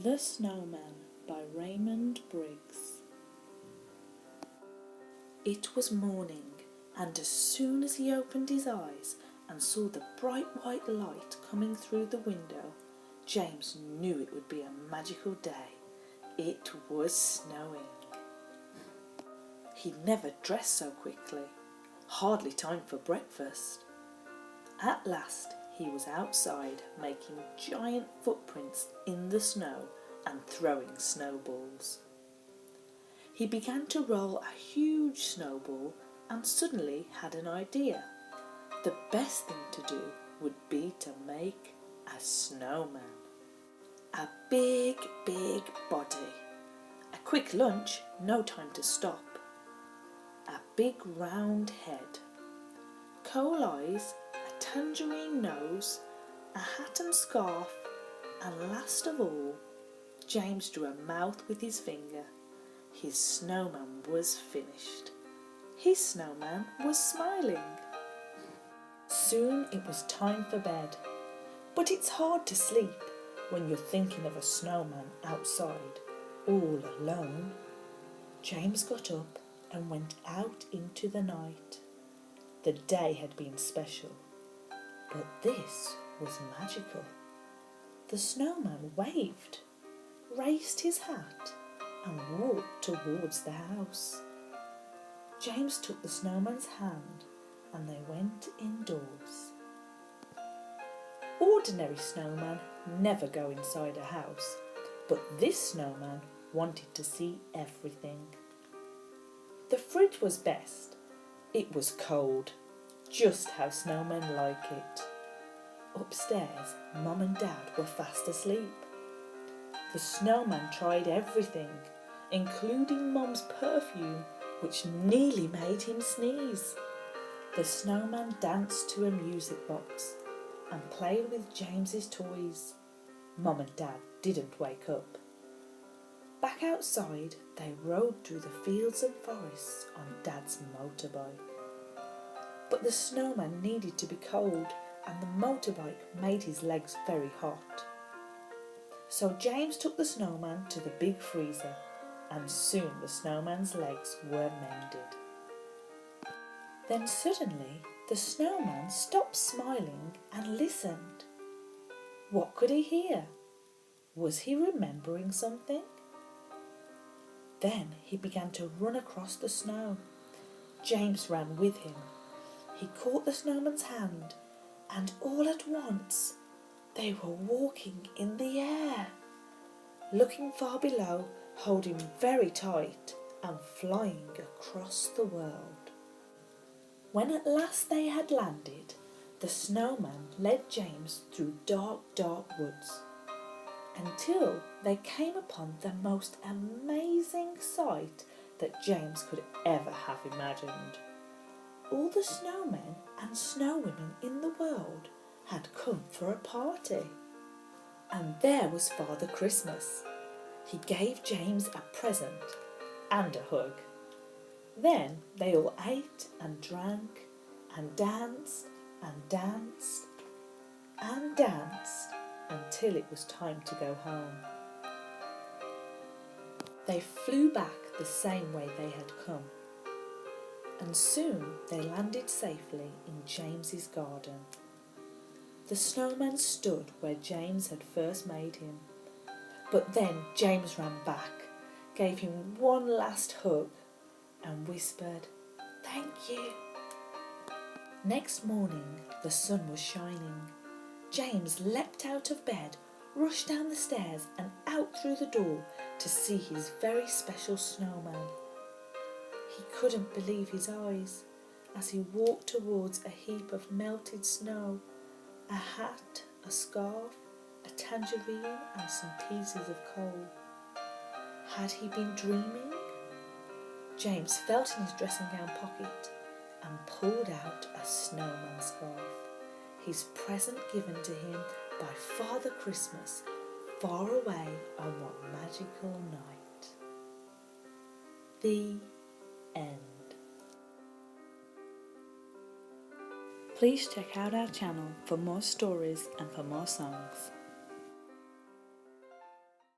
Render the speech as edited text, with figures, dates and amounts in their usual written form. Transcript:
The Snowman by Raymond Briggs. It was morning, and as soon as he opened his eyes and saw the bright white light coming through the window, James knew it would be a magical day. It was snowing. He'd never dressed so quickly. Hardly time for breakfast. At last he was outside, making giant footprints in the snow and throwing snowballs. He began to roll a huge snowball and suddenly had an idea. The best thing to do would be to make a snowman. A big body. A quick lunch, no time to stop. A big round head. Coal eyes, a tangerine nose, a hat and scarf, and last of all, James drew a mouth with his finger. His snowman was finished. His snowman was smiling. Soon it was time for bed, but it's hard to sleep when you're thinking of a snowman outside, all alone. James got up and went out into the night. The day had been special, but this was magical. The snowman waved, raised his hat, and walked towards the house. James took the snowman's hand and they went indoors. Ordinary snowmen never go inside a house, but this snowman wanted to see everything. The fridge was best. It was cold, just how snowmen like it. Upstairs, Mum and Dad were fast asleep. The snowman tried everything, including Mum's perfume, which nearly made him sneeze. The snowman danced to a music box and played with James's toys. Mum and Dad didn't wake up. Back outside, they rode through the fields and forests on Dad's motorbike. But the snowman needed to be cold, and the motorbike made his legs very hot. So James took the snowman to the big freezer, and soon the snowman's legs were mended. Then suddenly the snowman stopped smiling and listened. What could he hear? Was he remembering something? Then he began to run across the snow. James ran with him. He caught the snowman's hand, and all at once they were walking in the air, looking far below, holding very tight and flying across the world. When at last they had landed, the snowman led James through dark woods until they came upon the most amazing sight that James could ever have imagined. All the snowmen and snowwomen in the world had come for a party. And there was Father Christmas. He gave James a present and a hug. Then they all ate and drank and danced and danced and danced until it was time to go home. They flew back the same way they had come, and soon they landed safely in James's garden. The snowman stood where James had first made him, but then James ran back, gave him one last hug, and whispered, "Thank you." Next morning the sun was shining. James leapt out of bed, rushed down the stairs and out through the door to see his very special snowman. He couldn't believe his eyes as he walked towards a heap of melted snow, a hat, a scarf, a tangerine and some pieces of coal. Had he been dreaming? James felt in his dressing gown pocket and pulled out a snowman scarf, his present given to him by Father Christmas far away on one magical night. The end. Please check out our channel for more stories and for more songs.